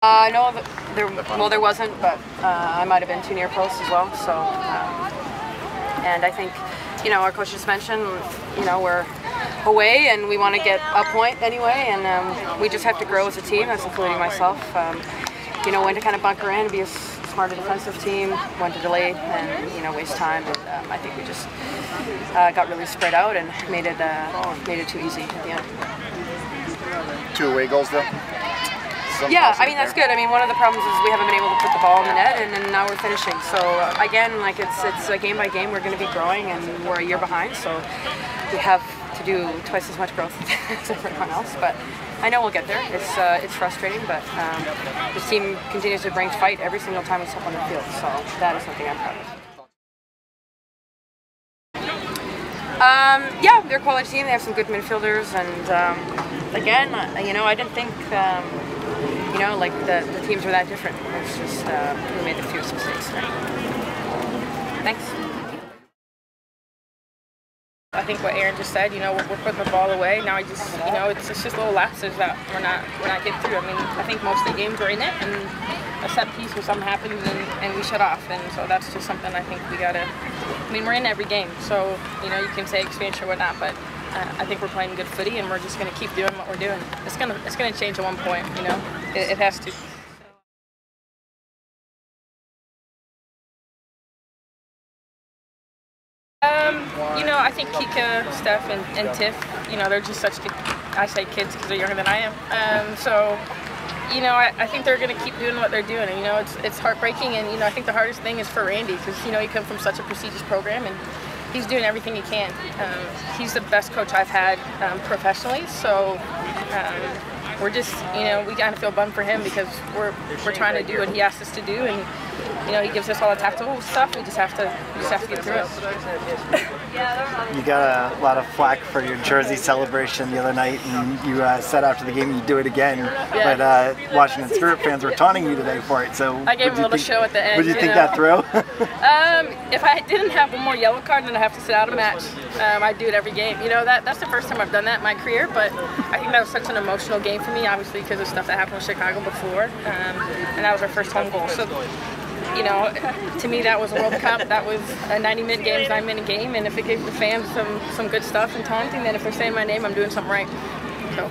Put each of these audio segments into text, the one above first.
No, there wasn't, but I might have been too near post as well. So, and I think, our coach just mentioned, we're away and we want to get a point anyway, and we just have to grow as a team. That's including myself. When to kind of bunker in, be a smarter defensive team, when to delay and waste time. And I think we just got really spread out and made it too easy at the end. 2 away goals though. Yeah, I mean, that's good. I mean, one of the problems is we haven't been able to put the ball in the net, and then now we're finishing. So, again, it's a game by game. We're going to be growing, and we're a year behind, so we have to do twice as much growth as everyone else. But I know we'll get there. It's frustrating, but this team continues to bring fight every single time we step on the field, so that is something I'm proud of. Yeah, they're a quality team. They have some good midfielders, and again, I didn't think the teams were that different. It's just we made the fewest mistakes. Thanks. I think what Aaron just said, we're putting the ball away. Now it's just little lapses that we're not getting through. I mean, I think most of the games we're in it, and a set piece or something happens and we shut off. And so that's just something I think we gotta. I mean, we're in every game, so you can say expansion or whatnot, but I think we're playing good footy, and we're just gonna keep doing what we're doing. It's gonna change at one point. It has to. I think Gehrke, Steph, and Tiff, they're just such good, I say kids because they're younger than I am. I think they're going to keep doing what they're doing. And, it's heartbreaking, and, I think the hardest thing is for Randy because, he comes from such a prestigious program, and he's doing everything he can. He's the best coach I've had professionally, so we're just, we kind of feel bummed for him because we're trying to do what he asked us to do, and he gives us all the tactical stuff. We just have to get through it. You got a lot of flack for your jersey celebration the other night, and you said after the game you'd do it again. Yeah. But Washington Spirit fans were taunting you today for it. So I gave him a little show at the end. Would you think that through? If I didn't have one more yellow card, then I have to sit out a match. I'd do it every game. That's the first time I've done that in my career. But I think that was such an emotional game for me, obviously because of stuff that happened in Chicago before, and that was our first home goal. So. To me that was a World Cup. That was a 90-minute game, 9-minute game, and if it gives the fans some good stuff and taunting, then if they're saying my name, I'm doing something right. So.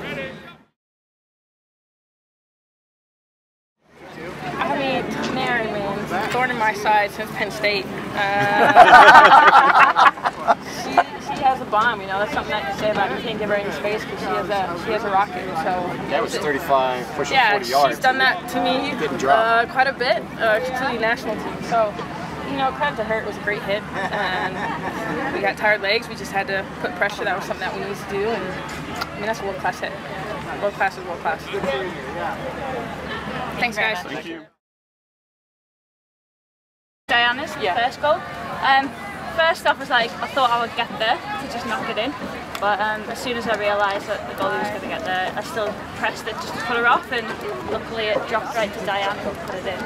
I mean, Mary, man, thorn in my side since Penn State. She has a bomb, that's something that you say about her. You can't give her any space because she has a rocket. So that was 35, pushing 40 yards. Yeah, she's done that to me quite a bit, including national team. So, credit to her, it was a great hit. And we got tired legs. We just had to put pressure. That was something that we needed to do. And that's a world-class hit. World-class is world-class. Thanks, guys. Thank you. Diana's first goal. First off, I thought I would get there to just knock it in, but as soon as I realised that the goalie was going to get there, I still pressed it just to put her off, and luckily it dropped right to Diana who put it in.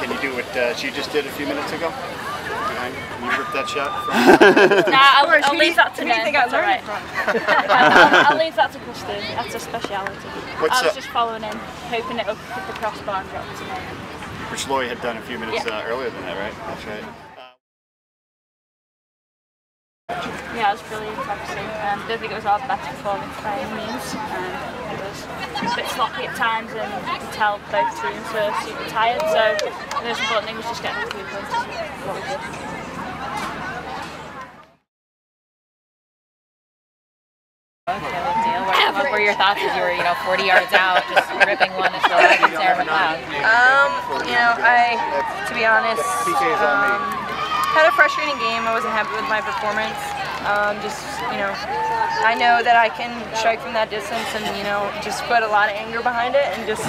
Can you do what she just did a few minutes ago? Can you rip that shot? Nah, I'll leave that to them. That's alright. I'll leave that to Christine. That's a speciality. I was just following in, hoping it would hit the crossbar and drop to me. Which Lori had done a few minutes earlier than that, right? That's right. Yeah, it was brilliant, obviously. I don't think it was our best performance by any means. It was a bit sloppy at times, and you could tell both teams were super tired, so the most important thing was just getting the 3 points. What we did. What were your thoughts as you were, 40 yards out, just ripping one that's against Aaron McLeod? To be honest, had a frustrating game. I wasn't happy with my performance. I know that I can strike from that distance, and just put a lot of anger behind it, and just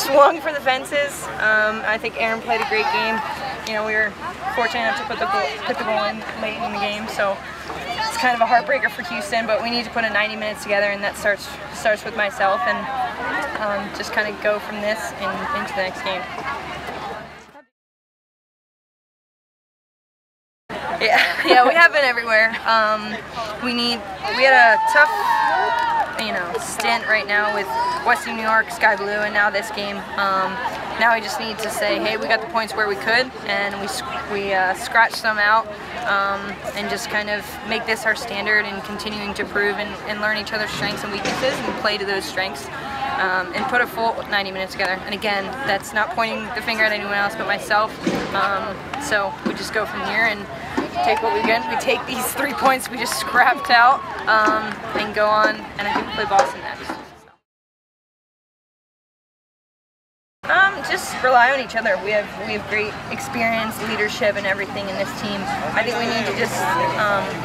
swung for the fences. I think Aaron played a great game. We were fortunate enough to put the goal in late in the game, so it's kind of a heartbreaker for Houston. But we need to put a 90 minutes together, and that starts with myself, and just kind of go from this into the next game. Yeah, we have been everywhere. We had a tough stint right now with Western New York, Sky Blue, and now this game. Now we just need to say, hey, we got the points where we could, and we scratched some out, and just kind of make this our standard and continuing to prove and learn each other's strengths and weaknesses and play to those strengths, and put a full 90 minutes together. And again, that's not pointing the finger at anyone else but myself. So we just go from here and take what we get. We take these 3 points we just scrapped out, and go on, and I think we play Boston next. Just rely on each other. We have great experience, leadership, and everything in this team. I think we need to just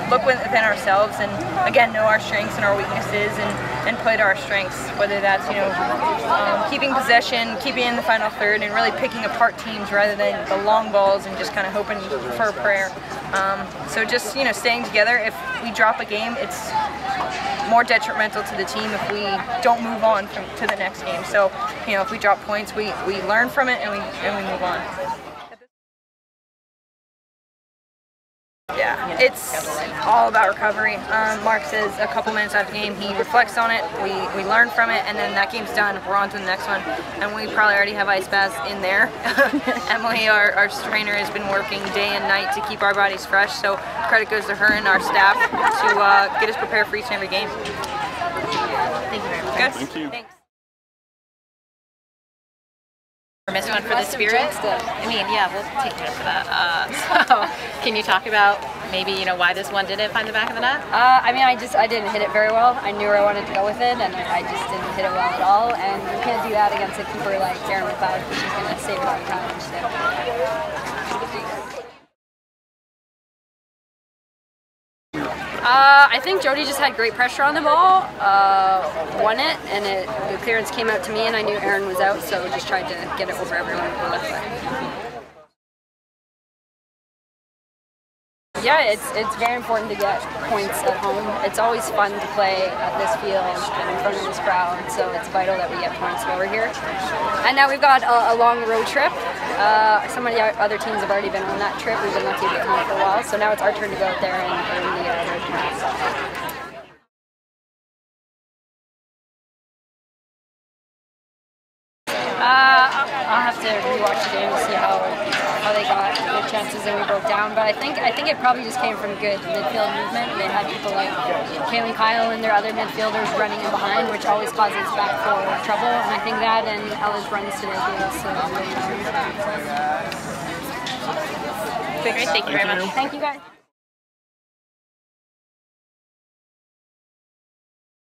look within ourselves and again know our strengths and our weaknesses and play to our strengths. Whether that's keeping possession, keeping in the final third, and really picking apart teams rather than the long balls and just kind of hoping for a prayer. So just staying together. If we drop a game, it's more detrimental to the team if we don't move on to the next game. So if we drop points, we learn from it and we move on. Yeah, it's all about recovery. Mark says a couple minutes after the game, he reflects on it, we learn from it, and then that game's done, we're on to the next one. And we probably already have ice baths in there. Emily, our trainer, has been working day and night to keep our bodies fresh, so credit goes to her and our staff to get us prepared for each and every game. Thank you very much. Good? Thank you. Thanks. Missed one for the Spirit. I mean, yeah, we'll take credit for that. So, can you talk about maybe why this one didn't find the back of the net? I mean, I didn't hit it very well. I knew where I wanted to go with it, and I just didn't hit it well at all. And you can't do that against a keeper like Gehrke McLeod, because she's going to save it every time. So. I think Jody just had great pressure on the ball, won it, and the clearance came out to me, and I knew Aaron was out, so just tried to get it over everyone. Yeah, it's very important to get points at home. It's always fun to play at this field and in front of this crowd, so it's vital that we get points while we're here. And now we've got a long road trip. Some of the other teams have already been on that trip. We've been lucky to get home for a while, so now it's our turn to go out there and earn the road trip. I'll have to rewatch the game to see how they got the chances that we broke down, but I think it probably just came from good midfield movement. They had people like Kaylee Kyle and their other midfielders running in behind, which always causes back four trouble, and I think that and Ella's runs today gave us Great, thank you very much. Thank you guys.